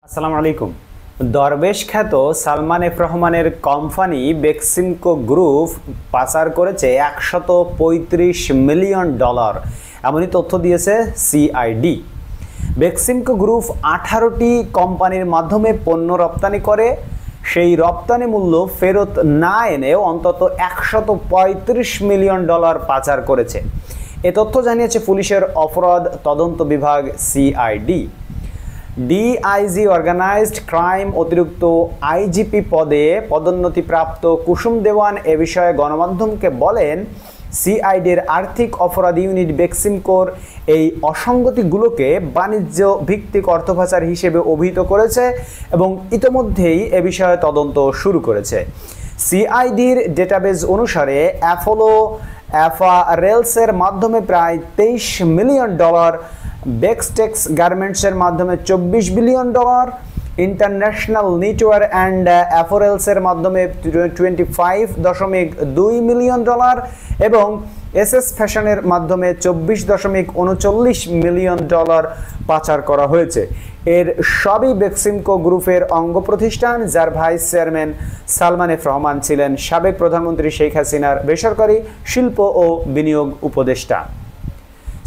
আসসালামু আলাইকুম। দরবেশ খ্যাত সালমান এফ রহমানের কোম্পানি বেক্সিমকো গ্রুপ পাচার করেছে $135 মিলিয়ন, এমনই তথ্য দিয়েছে সিআইডি। বেক্সিমকো গ্রুপ 18টি কোম্পানির মাধ্যমে পণ্য রপ্তানি করে সেই রপ্তানি মূল্য ফেরত না এনেও অন্তত $135 মিলিয়ন পাচার করেছে। এ তথ্য জানিয়েছে পুলিশের অপরাধ তদন্ত বিভাগ সিআইডি। ডিআইজি অর্গানাইজড ক্রাইম অতিরিক্ত আইজিপি পদে পদোন্নতিপ্রাপ্ত কুসুম দেওয়ান এ বিষয়ে গণমাধ্যমকে বলেন, সিআইডির আর্থিক অপরাধ ইউনিট বেক্সিমকোর এই অসঙ্গতিগুলোকে বাণিজ্য ভিত্তিক অর্থ পাচার হিসেবে অভিহিত করেছে এবং ইতোমধ্যেই এ বিষয়ে তদন্ত শুরু করেছে। সিআইডির ডেটাবেজ অনুসারে অ্যাপোলো অ্যাপারেলসের মাধ্যমে প্রায় $23 মিলিয়ন, বেক্সটেক্স গার্মেন্টসের মাধ্যমে $24 বিলিয়ন, ইন্টারন্যাশনাল নিটওয়ার অ্যান্ড অ্যাপারেলসের মাধ্যমে $25.2 মিলিয়ন এবং এসএস ফ্যাশনের মাধ্যমে $24.39 মিলিয়ন পাচার করা হয়েছে। এর সবই বেক্সিমকো গ্রুপের অঙ্গ প্রতিষ্ঠান, যার vice chairman Salman F Rahman ছিলেন সাবেক প্রধানমন্ত্রী শেখ হাসিনার বেসরকারি শিল্প ও বিনিয়োগ উপদেষ্টা।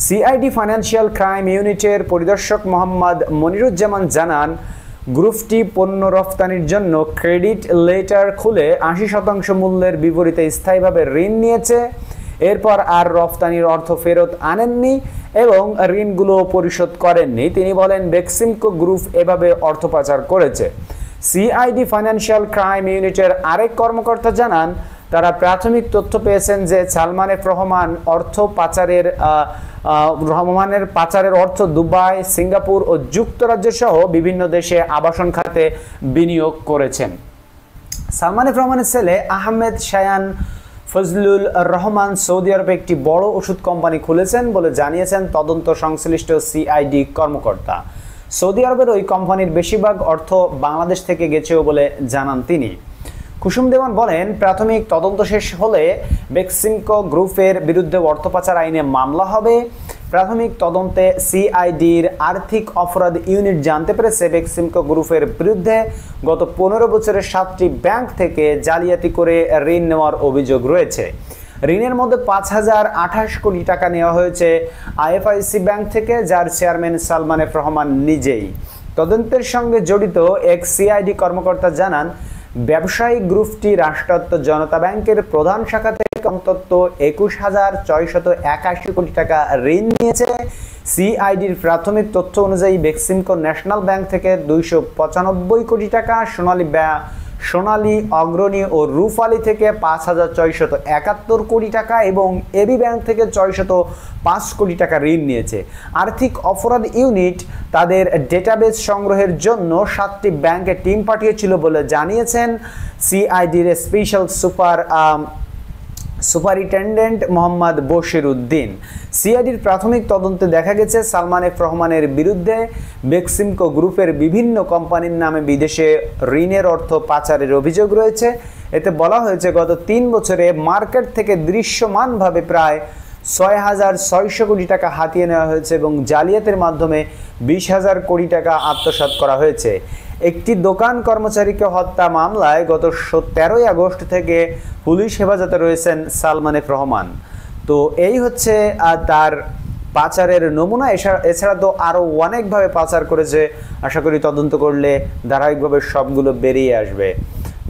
সিআইডি ফাইন্যান্সিয়াল ক্রাইম ইউনিটের পরিদর্শক মোহাম্মদ মনিরুজ্জামান জানান, গ্রুপটি পণ্য রফতানির জন্য ক্রেডিট লেটার খুলে 80% মূল্যের বিপরীতে স্থায়ীভাবে ঋণ নিয়েছে, এরপর আর রফতানির অর্থ ফেরত আনেননি এবং ঋণগুলো পরিশোধ করেননি। তিনি বলেন, বেক্সিমকো গ্রুপ এভাবে অর্থ পাচার করেছে। সিআইডি ফাইন্যান্সিয়াল ক্রাইম ইউনিটের আরেক কর্মকর্তা জানান, তারা প্রাথমিক তথ্য পেয়েছেন যে সালমান এফ রহমান পাচারের অর্থ দুবাই, সিঙ্গাপুর ও যুক্তরাজ্য সহ বিভিন্ন দেশে আবাসন খাতে বিনিয়োগ করেছেন। সালমান এফ রহমানের ছেলে আহমেদ শায়ান ফজলুল রহমান সৌদি আরবে একটি বড় ওষুধ কোম্পানি খুলেছেন বলে জানিয়েছেন তদন্ত সংশ্লিষ্ট সিআইডি কর্মকর্তা। সৌদি আরবের ওই কোম্পানির বেশিরভাগ অর্থ বাংলাদেশ থেকে গেছেও বলে জানান তিনি। কুসুম দেওয়ান বলেন, প্রাথমিক তদন্ত শেষ হলে বেক্সিমকো গ্রুপের বিরুদ্ধে অর্থ পাচার আইনে মামলা হবে। প্রাথমিক তদন্তে সিআইডির আর্থিক অপরাধ ইউনিট জানতে পেরেছে, বেক্সিমকো গ্রুপের বিরুদ্ধে গত 15 বছরে 7টি ব্যাংক থেকে জালিয়াতি করে ঋণ নেওয়ার অভিযোগ রয়েছে। ঋণের মধ্যে 5,028 কোটি টাকা নেওয়া হয়েছে আইএফআইসি ব্যাংক থেকে, যার চেয়ারম্যান সালমান এফ রহমান নিজেই। তদন্তের সঙ্গে জড়িত এক সিআইডি কর্মকর্তা জানান, ব্যবসায়িক গ্রুপটি রাষ্ট্রায়ত্ত জনতা ব্যাংকের প্রধান শাখা থেকে অন্তত 21,681 কোটি টাকা ঋণ নিয়েছে। সিআইডির প্রাথমিক তথ্য অনুযায়ী বেক্সিমকো ন্যাশনাল ব্যাংক থেকে 295 কোটি টাকা, সোনালী অগ্রণী ও রূপালী থেকে 5,671 কোটি টাকা এবং এবি ব্যাংক থেকে 605 কোটি টাকা ঋণ নিয়েছে। আর্থিক অপরাধ ইউনিট তাদের ডেটাবেস সংগ্রহের জন্য 7টি ব্যাংকে টিম পাঠিয়েছিল বলে জানিয়েছেন সিআইডির স্পেশাল সুপারিনটেন্ডেন্ট মোহাম্মদ বশির উদ্দিন। সিআইডির প্রাথমিক তদন্তে দেখা গেছে, সালমান এফ রহমানের বিরুদ্ধে বেক্সিমকো গ্রুপের বিভিন্ন কোম্পানির নামে বিদেশে ঋণের অর্থ পাচারের অভিযোগ রয়েছে। এতে বলা হয়েছে, গত 3 বছরে মার্কেট থেকে দৃশ্যমানভাবে প্রায় 6,600 কোটি টাকা হাতিয়ে নেওয়া হয়েছে এবং জালিয়াতির মাধ্যমে 20,000 কোটি টাকা আত্মসাৎ করা হয়েছে। একটি দোকান কর্মচারীকে হত্যা মামলায় গত 13 আগস্ট থেকে পুলিশ হেফাজতে রয়েছেন সালমান এফ রহমান। তো এই হচ্ছে তার পাচারের নমুনা। এছাড়া তো আরও অনেকভাবে পাচার করেছে, আশা করি তদন্ত করলে ধারাবাহিকভাবে সবগুলো বেরিয়ে আসবে।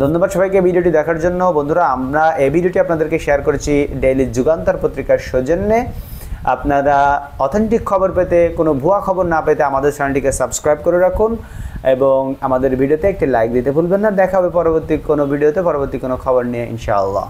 ধন্যবাদ সবাইকে ভিডিওটি দেখার জন্য। বন্ধুরা, আমরা এই ভিডিওটি আপনাদেরকে শেয়ার করেছি ডেইলি যুগান্তর পত্রিকার সৌজন্যে। আপনারা অথেন্টিক খবর পেতে, কোনো ভুয়া খবর না পেতে আমাদের চ্যানেলটিকে সাবস্ক্রাইব করে রাখুন এবং আমাদের ভিডিওতে একটি লাইক দিতে ভুলবেন না। দেখা হবে পরবর্তী কোনো ভিডিওতে, পরবর্তী কোনো খবর নিয়ে, ইনশাআল্লাহ।